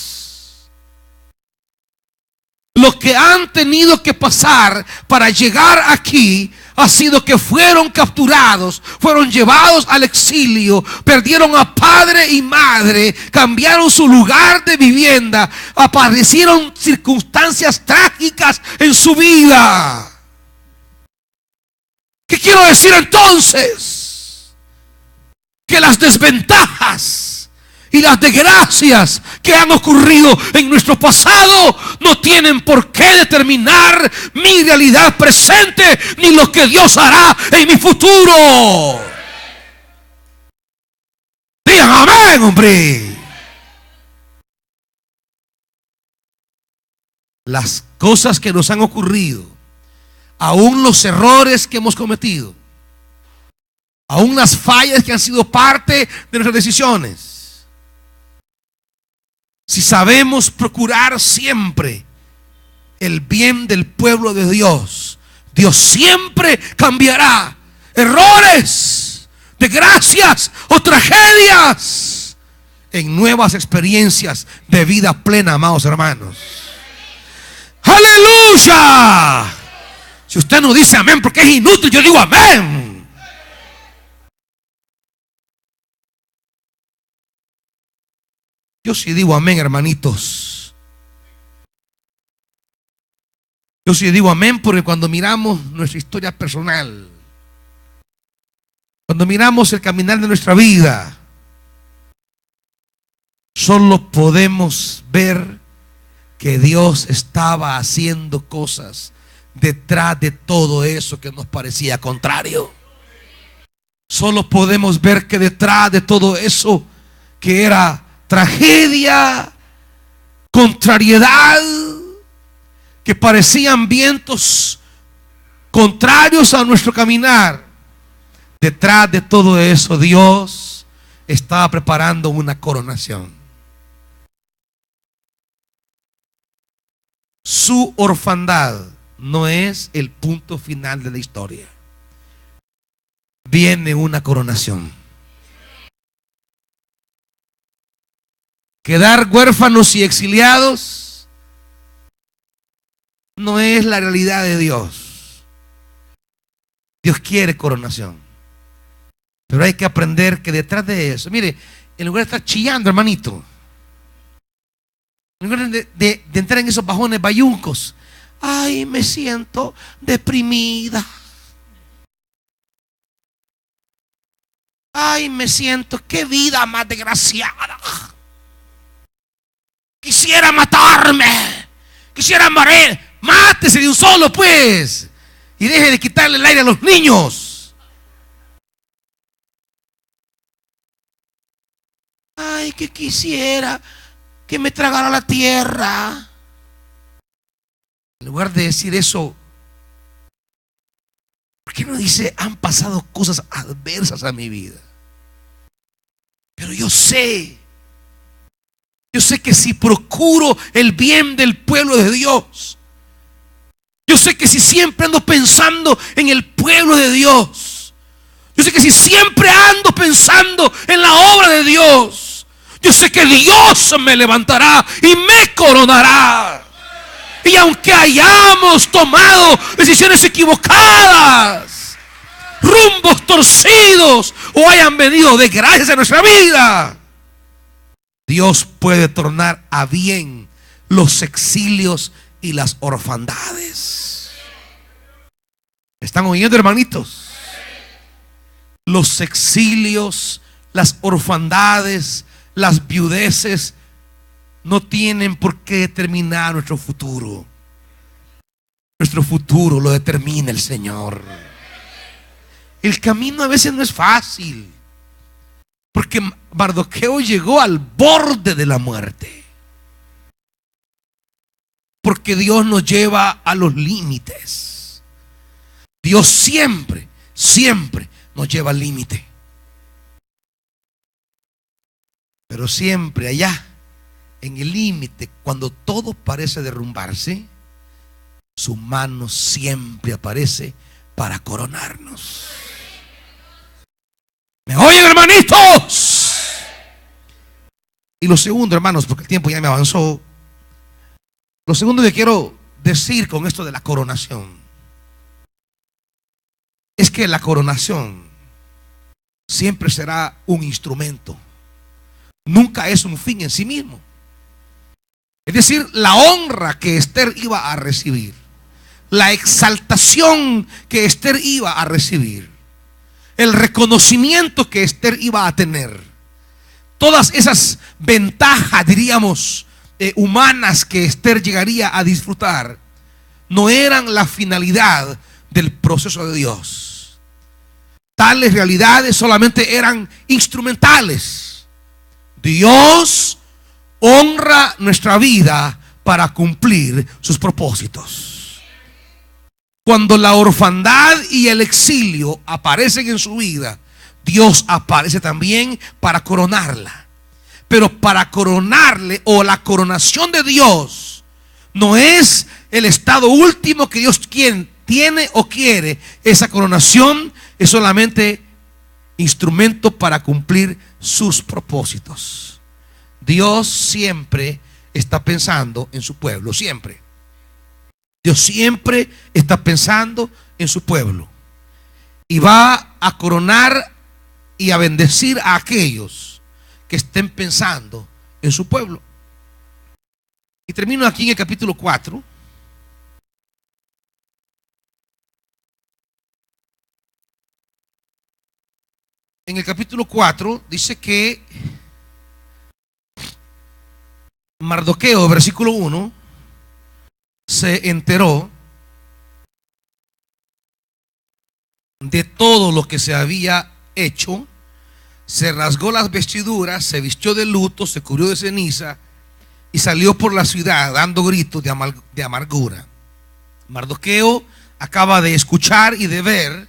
S1: Lo que han tenido que pasar para llegar aquí ha sido que fueron capturados, fueron llevados al exilio, perdieron a padre y madre, cambiaron su lugar de vivienda, aparecieron circunstancias trágicas en su vida. ¿Qué quiero decir entonces? Que las desventajas y las desgracias que han ocurrido en nuestro pasado no tienen por qué determinar mi realidad presente ni lo que Dios hará en mi futuro. Digan amén, hombre. Las cosas que nos han ocurrido, aún los errores que hemos cometido, aún las fallas que han sido parte de nuestras decisiones, si sabemos procurar siempre el bien del pueblo de Dios, Dios siempre cambiará errores, desgracias o tragedias en nuevas experiencias de vida plena, amados hermanos. ¡Aleluya! Si usted no dice amén porque es inútil, yo digo amén. Yo sí digo amén, hermanitos. Yo sí digo amén porque cuando miramos nuestra historia personal, cuando miramos el caminar de nuestra vida, solo podemos ver que Dios estaba haciendo cosas detrás de todo eso que nos parecía contrario. Solo podemos ver que detrás de todo eso que era tragedia, contrariedad, que parecían vientos contrarios a nuestro caminar, detrás de todo eso Dios estaba preparando una coronación. Su orfandad no es el punto final de la historia. Viene una coronación. Quedar huérfanos y exiliados no es la realidad de Dios. Dios quiere coronación, pero hay que aprender que detrás de eso, mire, en lugar de estar chillando, hermanito, en lugar de entrar en esos bajones bayuncos, ay, me siento deprimida, ay, me siento, qué vida más desgraciada, quisiera matarme, quisiera morir. Mátese de un solo, pues, y deje de quitarle el aire a los niños. Ay, que quisiera que me tragara la tierra. En lugar de decir eso, ¿por qué no dice: han pasado cosas adversas a mi vida, pero yo sé que si procuro el bien del pueblo de Dios, yo sé que si siempre ando pensando en el pueblo de Dios, yo sé que si siempre ando pensando en la obra de Dios, yo sé que Dios me levantará y me coronará. Y aunque hayamos tomado decisiones equivocadas, rumbos torcidos, o hayan venido desgracias a nuestra vida, Dios puede tornar a bien los exilios y las orfandades. ¿Están oyendo, hermanitos? Los exilios las orfandades, las viudeces no tienen por qué determinar nuestro futuro. Nuestro futuro lo determina el Señor. El camino a veces no es fácil, porque Mardoqueo llegó al borde de la muerte. Porque Dios nos lleva a los límites. Dios siempre, siempre nos lleva al límite. Pero siempre allá, en el límite, cuando todo parece derrumbarse, su mano siempre aparece para coronarnos. ¿Me oyen, hermanitos? Y lo segundo, hermanos, porque el tiempo ya me avanzó, lo segundo que quiero decir con esto de la coronación es que la coronación siempre será un instrumento, nunca es un fin en sí mismo. Es decir, la honra que Esther iba a recibir, la exaltación que Esther iba a recibir, el reconocimiento que Esther iba a tener, todas esas ventajas, diríamos, humanas que Esther llegaría a disfrutar, no eran la finalidad del proceso de Dios. Tales realidades solamente eran instrumentales. Dios honra nuestra vida para cumplir sus propósitos. Cuando la orfandad y el exilio aparecen en su vida, Dios aparece también para coronarla. Pero para coronarle, o la coronación de Dios, no es el estado último que Dios tiene o quiere. Esa coronación es solamente instrumento para cumplir sus propósitos. Dios siempre está pensando en su pueblo, siempre. Dios siempre está pensando en su pueblo. Y va a coronar y a bendecir a aquellos que estén pensando en su pueblo. Y termino aquí en el capítulo 4. En el capítulo 4 dice que Mardoqueo, versículo 1, se enteró de todo lo que se había hecho. Se rasgó las vestiduras, se vistió de luto, se cubrió de ceniza y salió por la ciudad dando gritos de amargura. Mardoqueo acaba de escuchar y de ver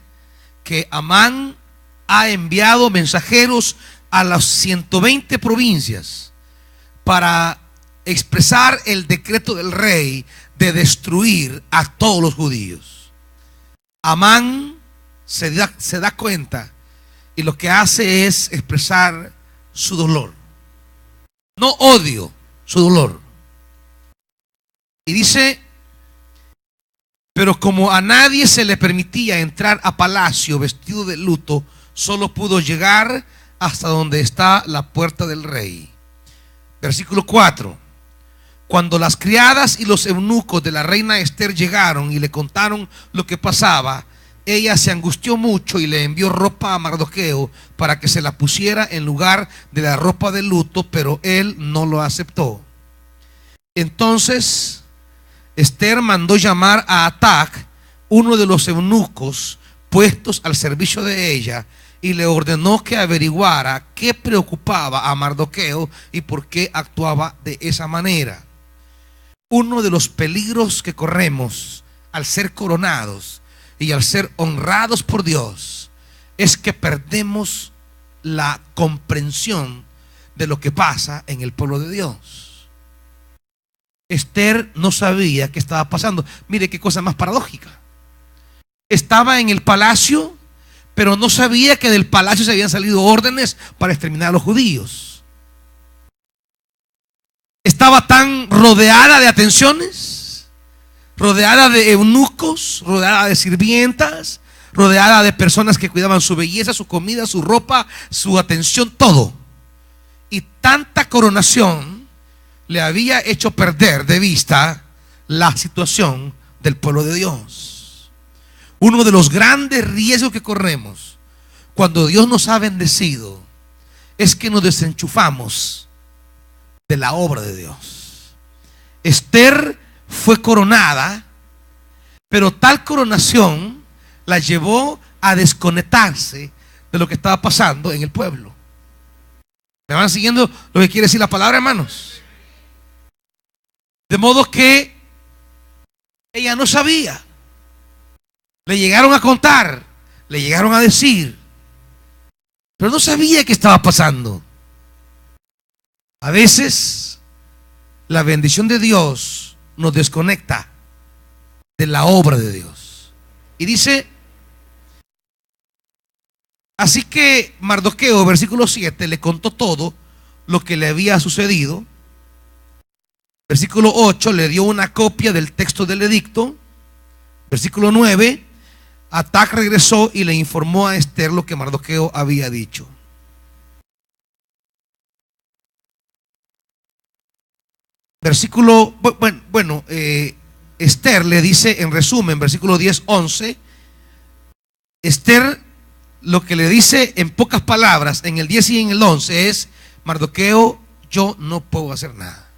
S1: que Amán ha enviado mensajeros a las 120 provincias para expresar el decreto del rey de destruir a todos los judíos. Amán se da cuenta y lo que hace es expresar su dolor. No odio, su dolor. Y dice: pero como a nadie se le permitía entrar a palacio vestido de luto, solo pudo llegar hasta donde está la puerta del rey. Versículo 4. Cuando las criadas y los eunucos de la reina Esther llegaron y le contaron lo que pasaba, ella se angustió mucho y le envió ropa a Mardoqueo para que se la pusiera en lugar de la ropa de luto, pero él no lo aceptó. Entonces Esther mandó llamar a Atac, uno de los eunucos puestos al servicio de ella, y le ordenó que averiguara qué preocupaba a Mardoqueo y por qué actuaba de esa manera. Uno de los peligros que corremos al ser coronados y al ser honrados por Dios es que perdemos la comprensión de lo que pasa en el pueblo de Dios. Esther no sabía qué estaba pasando. Mire qué cosa más paradójica. Estaba en el palacio, pero no sabía que del palacio se habían salido órdenes para exterminar a los judíos. Estaba tan rodeada de atenciones, rodeada de eunucos, rodeada de sirvientas, rodeada de personas que cuidaban su belleza, su comida, su ropa, su atención, todo. Y tanta coronación le había hecho perder de vista la situación del pueblo de Dios. Uno de los grandes riesgos que corremos cuando Dios nos ha bendecido es que nos desenchufamos de la obra de Dios. Esther fue coronada, pero tal coronación la llevó a desconectarse de lo que estaba pasando en el pueblo. ¿Me van siguiendo lo que quiere decir la palabra, hermanos? De modo que ella no sabía. Le llegaron a contar, le llegaron a decir, pero no sabía qué estaba pasando. A veces la bendición de Dios nos desconecta de la obra de Dios. Y dice: así que Mardoqueo, versículo 7, le contó todo lo que le había sucedido. Versículo 8, le dio una copia del texto del edicto. Versículo 9, Atac regresó y le informó a Esther lo que Mardoqueo había dicho. Versículo, Esther le dice en resumen, versículo 10, 11, Esther lo que le dice en pocas palabras, en el 10 y en el 11 es: Mardoqueo, yo no puedo hacer nada.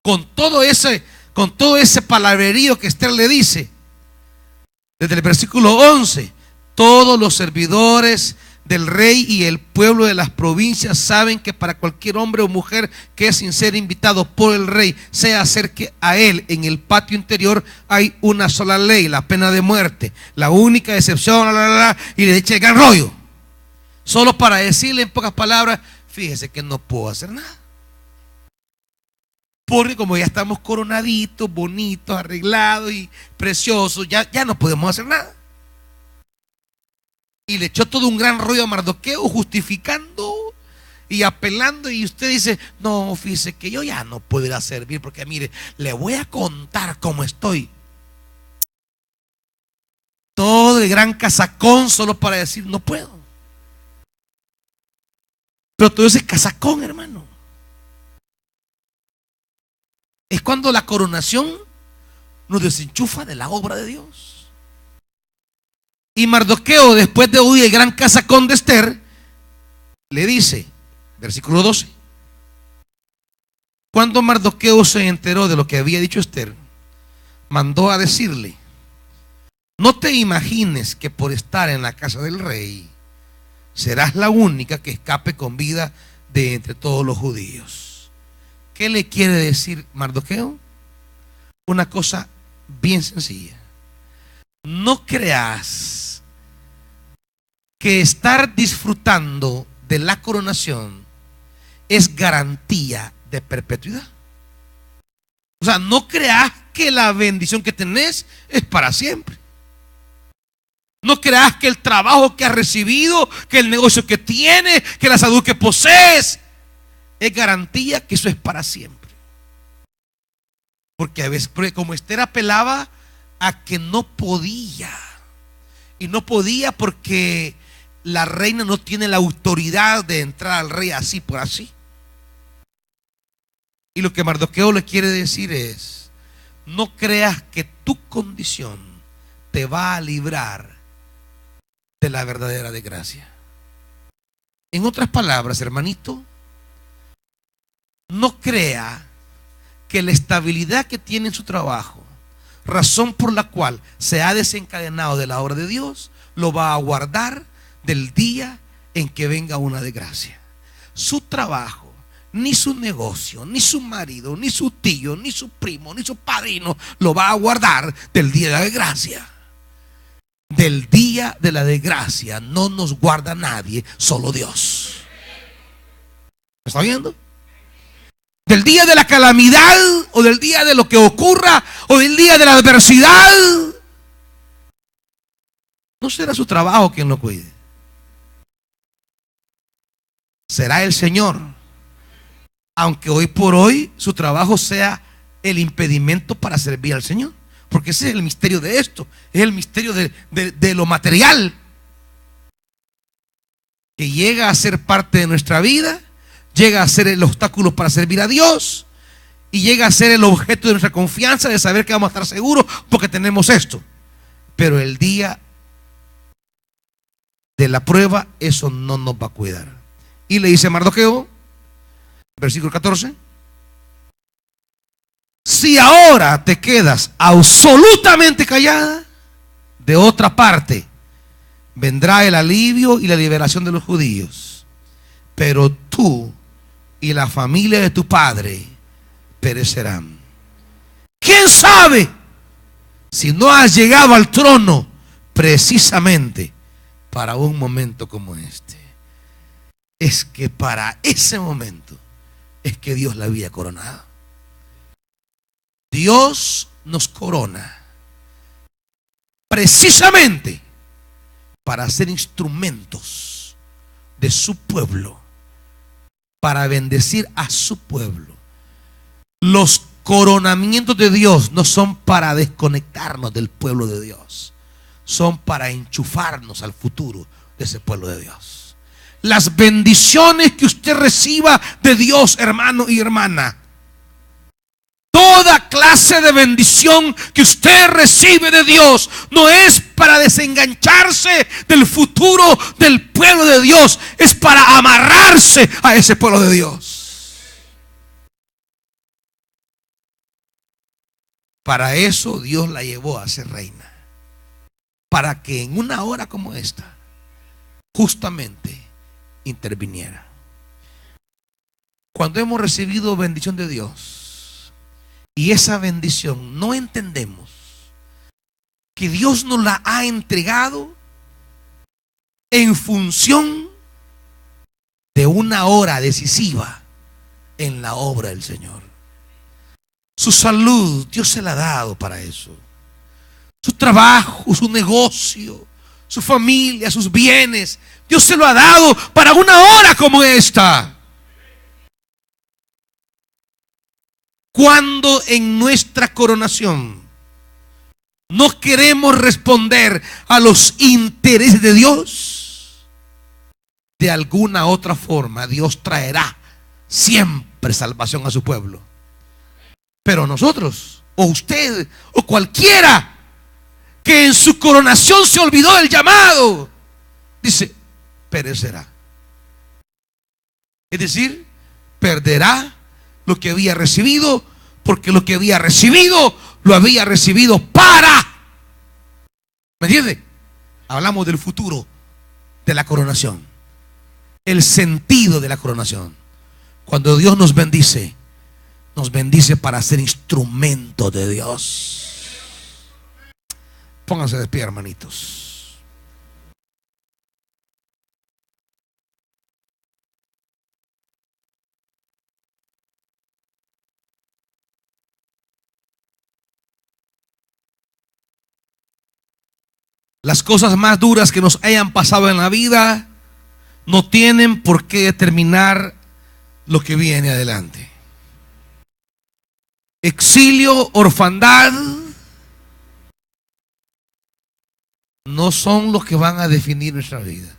S1: Con todo ese palabrerío que Esther le dice, desde el versículo 11, todos los servidores del rey y el pueblo de las provincias saben que para cualquier hombre o mujer que es sin ser invitado por el rey se acerque a él en el patio interior, hay una sola ley, la pena de muerte. La única excepción, y le echa el gran rollo, solo para decirle en pocas palabras: fíjese que no puedo hacer nada, porque como ya estamos coronaditos, bonitos, arreglados y preciosos, ya no podemos hacer nada. Y le echó todo un gran rollo a Mardoqueo, justificando y apelando. Y usted dice: no, fíjese que yo ya no puedo ir a servir, porque mire, le voy a contar cómo estoy. Todo el gran casacón solo para decir: no puedo. Pero todo ese casacón, hermano, es cuando la coronación nos desenchufa de la obra de Dios. Y Mardoqueo, después de oír el gran casacón de Esther, le dice, versículo 12, cuando Mardoqueo se enteró de lo que había dicho Esther, mandó a decirle: no te imagines que por estar en la casa del rey serás la única que escape con vida de entre todos los judíos. ¿Qué le quiere decir Mardoqueo? Una cosa bien sencilla: no creas que estar disfrutando de la coronación es garantía de perpetuidad. O sea, no creas que la bendición que tenés es para siempre. No creas que el trabajo que has recibido, que el negocio que tienes, que la salud que posees es garantía que eso es para siempre. Porque a veces, como Esther apelaba a que no podía, y no podía porque la reina no tiene la autoridad de entrar al rey así por así. Y lo que Mardoqueo le quiere decir es: no creas que tu condición te va a librar de la verdadera desgracia. En otras palabras, hermanito, no crea que la estabilidad que tiene en su trabajo, razón por la cual se ha desencadenado de la obra de Dios, lo va a guardar del día en que venga una desgracia. Su trabajo, ni su negocio, ni su marido, ni su tío, ni su primo, ni su padrino lo va a guardar del día de la desgracia. Del día de la desgracia no nos guarda nadie, solo Dios. ¿Me está viendo? Del día de la calamidad, o del día de lo que ocurra, o del día de la adversidad, no será su trabajo quien lo cuide. Será el Señor. Aunque hoy por hoy su trabajo sea el impedimento para servir al Señor. Porque ese es el misterio de esto. Es el misterio de lo material, que llega a ser parte de nuestra vida, llega a ser el obstáculo para servir a Dios, y llega a ser el objeto de nuestra confianza, de saber que vamos a estar seguros porque tenemos esto. Pero el día de la prueba, eso no nos va a cuidar. Y le dice Mardoqueo, versículo 14: si ahora te quedas absolutamente callada, de otra parte vendrá el alivio y la liberación de los judíos, pero tú y la familia de tu padre perecerán. ¿Quién sabe si no has llegado al trono precisamente para un momento como este? Es que para ese momento es que Dios la había coronado. Dios nos corona precisamente para ser instrumentos de su pueblo, para bendecir a su pueblo. Los coronamientos de Dios no son para desconectarnos del pueblo de Dios, son para enchufarnos al futuro de ese pueblo de Dios. Las bendiciones que usted reciba de Dios, hermano y hermana, toda clase de bendición que usted recibe de Dios, no es para desengancharse del futuro del pueblo de Dios, es para amarrarse a ese pueblo de Dios. Para eso Dios la llevó a ser reina, para que en una hora como esta justamente interviniera. Cuando hemos recibido bendición de Dios y esa bendición no entendemos que Dios nos la ha entregado en función de una hora decisiva en la obra del Señor. Su salud, Dios se la ha dado para eso. Su trabajo, su negocio, su familia, sus bienes, Dios se lo ha dado para una hora como esta. Cuando en nuestra coronación no queremos responder a los intereses de Dios, de alguna otra forma Dios traerá siempre salvación a su pueblo. Pero nosotros, o usted, o cualquiera que en su coronación se olvidó del llamado, dice, perecerá. Es decir, perderá lo que había recibido, porque lo que había recibido, lo había recibido para. ¿Me entiende? Hablamos del futuro de la coronación, el sentido de la coronación. Cuando Dios nos bendice para ser instrumento de Dios. Pónganse de pie, hermanitos. Las cosas más duras que nos hayan pasado en la vida no tienen por qué determinar lo que viene adelante. Exilio, orfandad no son los que van a definir nuestra vida.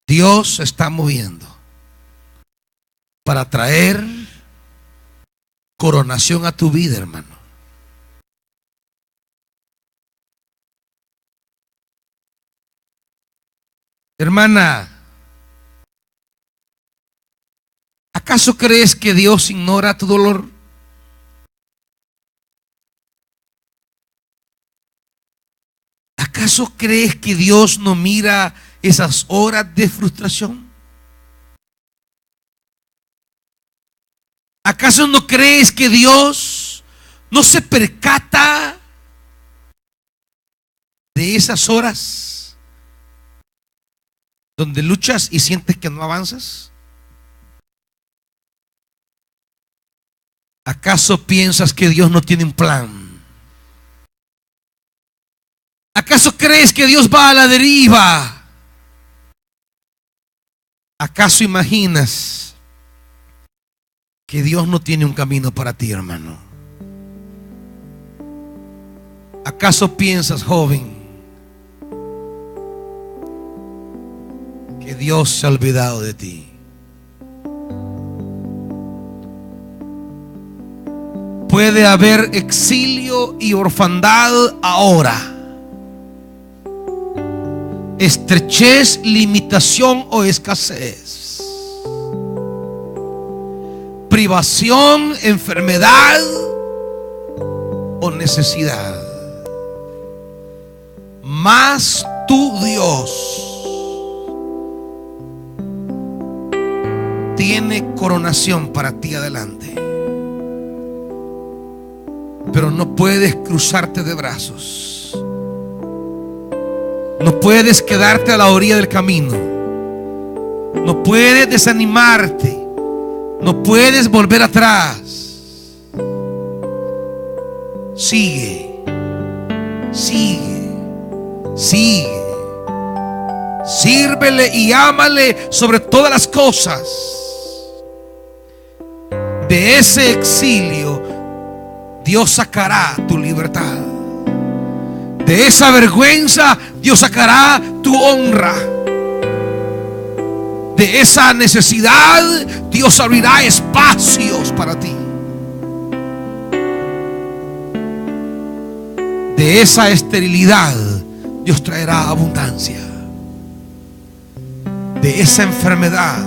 S1: Dios se está moviendo para traer coronación a tu vida, hermano. Hermana, ¿acaso crees que Dios ignora tu dolor? ¿Acaso crees que Dios no mira esas horas de frustración? ¿Acaso no crees que Dios no se percata de esas horas donde luchas y sientes que no avanzas? ¿Acaso piensas que Dios no tiene un plan? ¿Acaso crees que Dios va a la deriva? ¿Acaso imaginas que Dios no tiene un camino para ti, hermano? ¿Acaso piensas, joven, que Dios se ha olvidado de ti? Puede haber exilio y orfandad ahora, estrechez, limitación o escasez, privación, enfermedad o necesidad. Mas tu Dios tiene coronación para ti adelante. Pero no puedes cruzarte de brazos. No puedes quedarte a la orilla del camino. No puedes desanimarte. No puedes volver atrás. Sigue. Sigue. Sigue. Sírvele y ámale sobre todas las cosas. De ese exilio Dios sacará tu libertad. De esa vergüenza Dios sacará tu honra. De esa necesidad Dios abrirá espacios para ti. De esa esterilidad Dios traerá abundancia. De esa enfermedad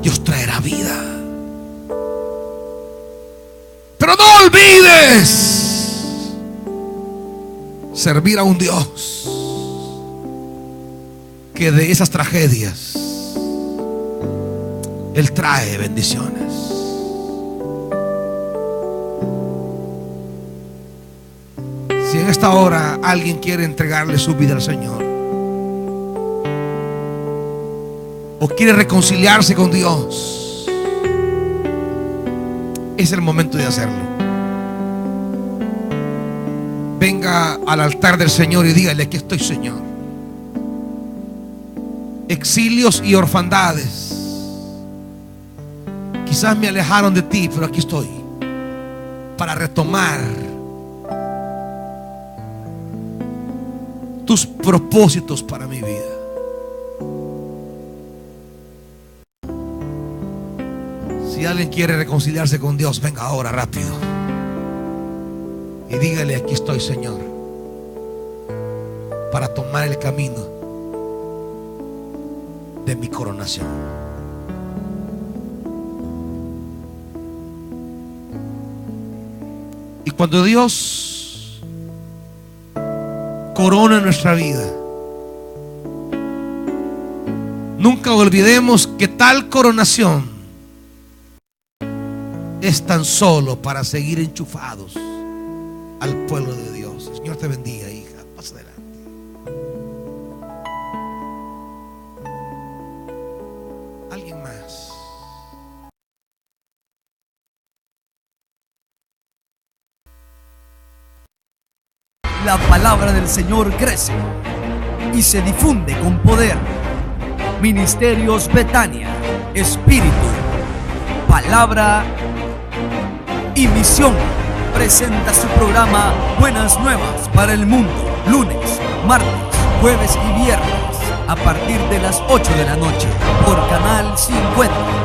S1: Dios traerá vida. Pero no olvides servir a un Dios que de esas tragedias Él trae bendiciones. Si en esta hora alguien quiere entregarle su vida al Señor, o quiere reconciliarse con Dios, es el momento de hacerlo. Venga al altar del Señor y dígale: aquí estoy, Señor. Exilios y orfandades quizás me alejaron de ti, pero aquí estoy para retomar tus propósitos para mi vida. Si alguien quiere reconciliarse con Dios, venga ahora rápido y dígale: aquí estoy, Señor, para tomar el camino de mi coronación. Y cuando Dios corona nuestra vida, nunca olvidemos que tal coronación es tan solo para seguir enchufados al pueblo de Dios. El Señor te bendiga, hija. Pasa adelante. Alguien más.
S2: La palabra del Señor crece y se difunde con poder. Ministerios Betania, Espíritu, Palabra y Misión presenta su programa Buenas Nuevas para el Mundo, lunes, martes, jueves y viernes a partir de las 8 de la noche por Canal 50.